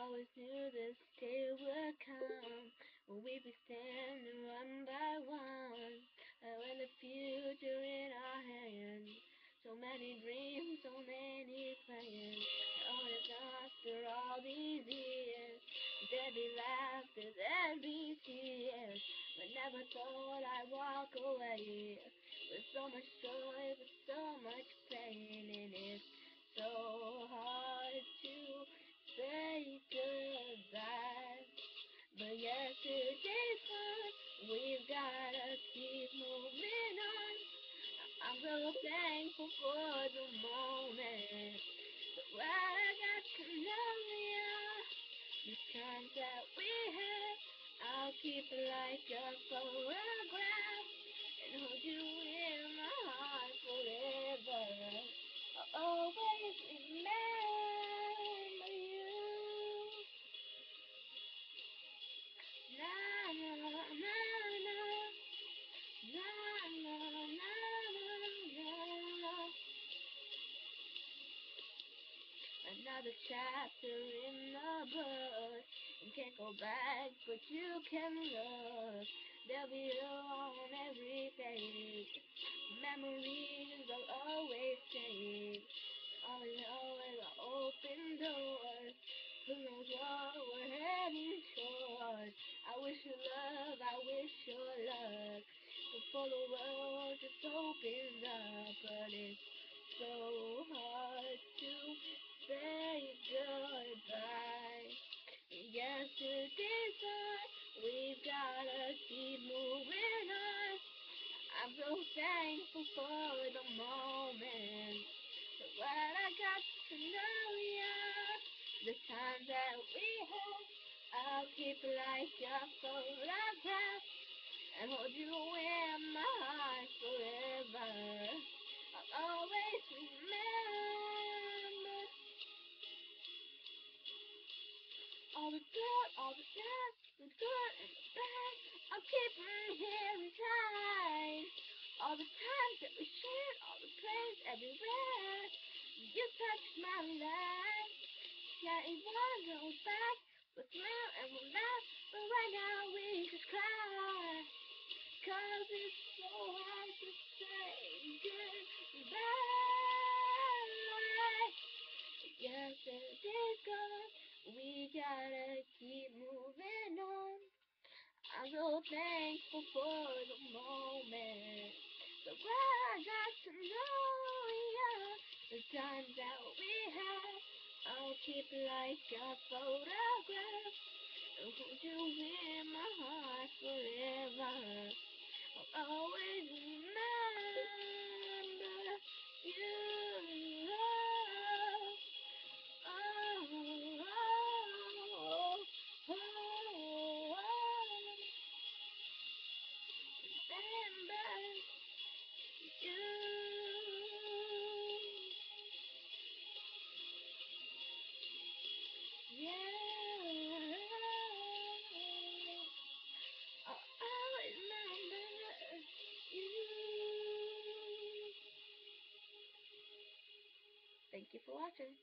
always knew this day would come when we'd be standing one by one, and with the future in our hands. So many dreams, so many plans. Oh, it's after all these years. There'd be laughter, there'd be tears, but never thought I'd walk away with so much joy, with so much pain, and it's so hard to say goodbye. But yesterday's gone, we've gotta keep moving on. I'm so thankful for the moment, so glad I got to know ya. The times that we had, I'll keep it like a photograph and hold you in my heart forever. I'll always remember you. Na na na na, na na na na. Another chapter in the book. You can't go back, but you can look. They'll be on every page. Memories I'll always take. Always, always open doors. Who knows what we're heading towards? I wish you love, I wish your luck. Before the world just opens up, but it's so hard to say goodbye. Yesterday's gone, we've gotta keep moving on. I'm so thankful for the moment, so glad I got to know ya. The time that we had, I'll keep like a photograph and hold you in my heart forever. I'll always remember all the good, all the bad, the good and the bad. I'll keep them here inside. All the times that we shared, all the praise everywhere. You touched my life. Yeah, it wanna go back. We'll smile and we'll laugh, but right now we just cry. 'Cause it's so hard to say goodbye. Yesterday's gone, we gotta keep moving on. I'm so thankful for the moment, so glad I got to know ya. The times that we had, I'll keep like a photograph and hold you in my heart forever. I'll always remember you. Oh, oh, oh, oh. Remember you. Yeah. I'll always remember you. Thank you for watching.